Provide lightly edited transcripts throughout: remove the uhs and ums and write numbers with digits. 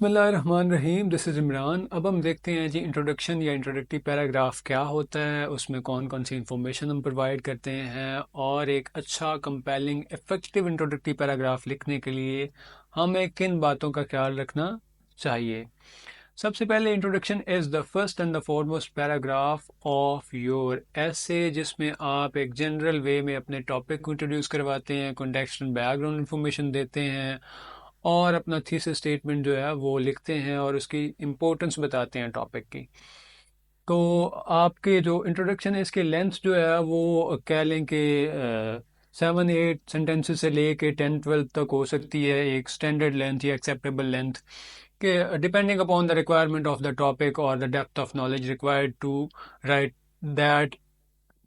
بسم اللہ الرحمن الرحیم، دس از عمران۔ اب ہم دیکھتے ہیں جی انٹروڈکشن یا انٹروڈکٹری پیراگراف کیا ہوتا ہے، اس میں کون کون سی انفارمیشن ہم پرووائڈ کرتے ہیں، اور ایک اچھا کمپیلنگ افیکٹو انٹروڈکٹری پیراگراف لکھنے کے لیے ہمیں کن باتوں کا خیال رکھنا چاہیے۔ سب سے پہلے introduction is the first and the foremost paragraph of your ایسے، جس میں آپ ایک جنرل وے میں اپنے ٹاپک کو انٹروڈیوس کرواتے ہیں، context and background information دیتے ہیں، اور اپنا تھیسس اسٹیٹمنٹ جو ہے وہ لکھتے ہیں اور اس کی امپورٹنس بتاتے ہیں ٹاپک کی۔ تو آپ کے جو انٹروڈکشن ہے اس کے لینتھ جو ہے وہ کہہ لیں کہ 7-8 سینٹینسز سے لے کے 10-12 تک ہو سکتی ہے، ایک اسٹینڈرڈ لینتھ یا ایکسیپٹیبل لینتھ، کہ depending upon the requirement of the topic اور the depth of knowledge required to write that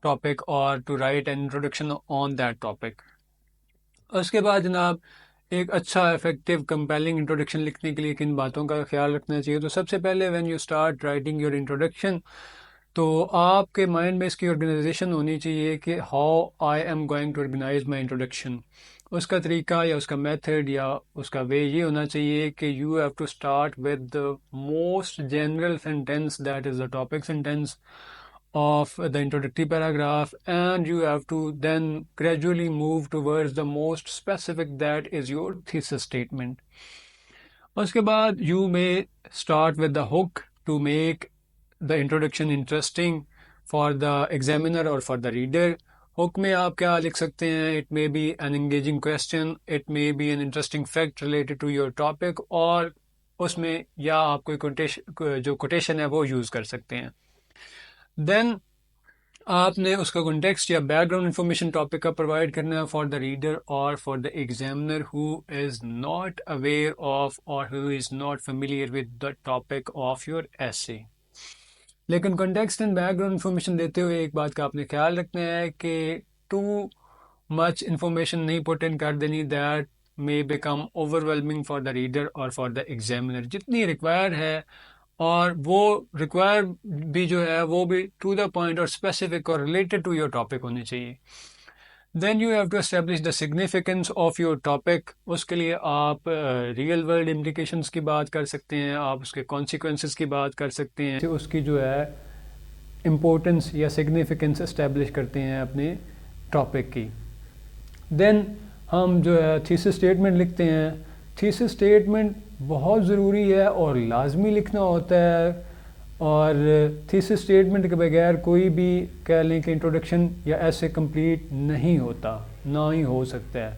topic اور to write an introduction on that topic. اس کے بعد جناب ایک اچھا افیکٹو کمپیلنگ انٹروڈکشن لکھنے کے لیے کن باتوں کا خیال رکھنا چاہیے۔ تو سب سے پہلے when you start writing your introduction, تو آپ کے مائنڈ میں اس کی آرگنائزیشن ہونی چاہیے کہ how I am going to organize my introduction. اس کا طریقہ یا اس کا میتھڈ یا اس کا وے یہ ہونا چاہیے کہ you have to start with the most general sentence that is the topic sentence of the introductory paragraph, and you have to then gradually move towards the most specific, that is your thesis statement. Uske baad you may start with the hook to make the introduction interesting for the examiner or for the reader. Hook میں آپ کیا لکھ سکتے ہیں؟ It may be an engaging question, it may be an interesting fact related to your topic, اور اس میں یا آپ کوئی جو کوٹیشن ہے وہ یوز کر سکتے ہیں۔ دین آپ نے اس کا کنٹیکسٹ یا بیک گراؤنڈ انفارمیشن ٹاپک کا پرووائڈ کرنا ہے فار دا ریڈر اور for the examiner who is not aware of اور who is not familiar with the topic of your essay. لیکن context and background information دیتے ہوئے ایک بات کا آپ نے خیال رکھنا ہے کہ ٹو مچ انفارمیشن نہیں پٹ ان کر دینی، that may become overwhelming for the reader or for the examiner۔ جتنی ریکوائر ہے اور وہ ریکوائر بھی جو ہے وہ بھی ٹو دا پوائنٹ اور اسپیسیفک اور ریلیٹڈ ٹو یور ٹاپک ہونی چاہیے۔ Then you have to establish the significance of your topic. اس کے لیے آپ ریئل ورلڈ امپلیکیشنس کی بات کر سکتے ہیں، آپ اس کے کانسیکوینسز کی بات کر سکتے ہیں، اس کی جو ہے امپورٹنس یا سگنیفیکنس اسٹیبلش کرتے ہیں اپنے ٹاپک کی۔ دین ہم جو ہے تھیسس اسٹیٹمنٹ لکھتے ہیں۔ تھیسس اسٹیٹمنٹ بہت ضروری ہے اور لازمی لکھنا ہوتا ہے، اور تھیسس اسٹیٹمنٹ کے بغیر کوئی بھی کہہ لیں کہ انٹروڈکشن یا ایسے کمپلیٹ نہیں ہوتا، نہ ہی ہو سکتا ہے۔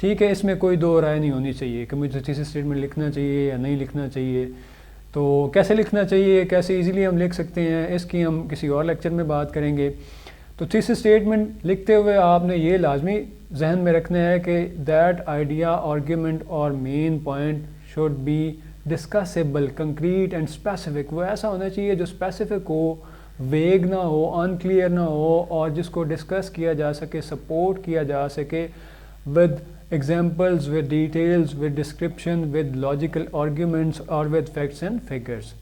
ٹھیک ہے، اس میں کوئی دو رائے نہیں ہونی چاہیے کہ مجھے تھیسس اسٹیٹمنٹ لکھنا چاہیے یا نہیں لکھنا چاہیے۔ تو کیسے لکھنا چاہیے، کیسے ایزیلی ہم لکھ سکتے ہیں، اس کی ہم کسی اور لیکچر میں بات کریں گے۔ تو تھیسس اسٹیٹمنٹ لکھتے ہوئے آپ نے یہ لازمی ذہن میں رکھنا ہے کہ دیٹ آئیڈیا، آرگیومنٹ اور main point should be discussable, concrete and specific. وہ ایسا ہونا چاہیے جو اسپیسیفک ہو، ویگ نہ ہو، ان کلیئر نہ ہو، اور جس کو ڈسکس کیا جا سکے، سپورٹ کیا جا سکے with examples, with details, with description, with logical arguments اور with facts and figures.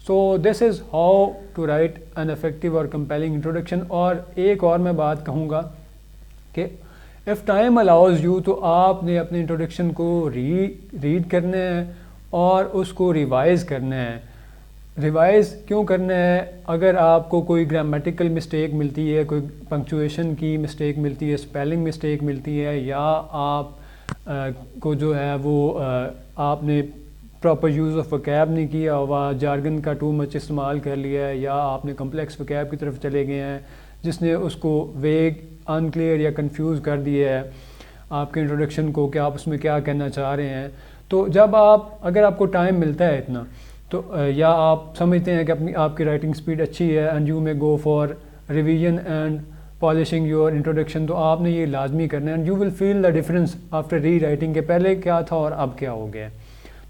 So this is how to write an effective اور کمپیلنگ انٹروڈکشن۔ اور ایک اور میں بات کہوں گا کہ اف ٹائم الاؤز یو، تو آپ نے اپنے انٹروڈکشن کو ریڈ کرنا ہے اور اس کو ریوائز کرنا ہے۔ ریوائز کیوں کرنا ہے؟ اگر آپ کو کوئی گرامیٹیکل مسٹیک ملتی ہے، کوئی پنکچویشن کی مسٹیک ملتی ہے، اسپیلنگ مسٹیک ملتی ہے، یا آپ کو جو ہے وہ آپ نے پراپر یوز آف وکیب نہیں کیا ہوا، جارگن کا ٹو مچ استعمال کر لیا ہے، یا آپ نے کمپلیکس وکیب کی طرف چلے گئے ہیں جس نے اس کو ویگ، ان کلیئر یا کنفیوز کر دیا ہے آپ کے انٹروڈکشن کو کہ آپ اس میں کیا کہنا چاہ رہے ہیں۔ تو جب اگر آپ کو ٹائم ملتا ہے اتنا، تو یا آپ سمجھتے ہیں کہ آپ کی رائٹنگ سپیڈ اچھی ہے اینڈ یو میں go for revision and polishing your introduction, تو آپ نے یہ لازمی کرنا ہے، and you will feel the difference after rewriting کہ پہلے کیا تھا اور اب کیا ہو گیا۔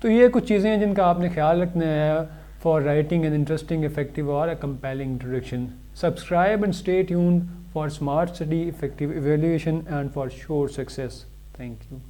تو یہ کچھ چیزیں ہیں جن کا آپ نے خیال رکھنا ہے for writing an interesting, effective اور a compelling introduction. Subscribe and stay tuned for smart study, effective evaluation and for sure success. Thank you.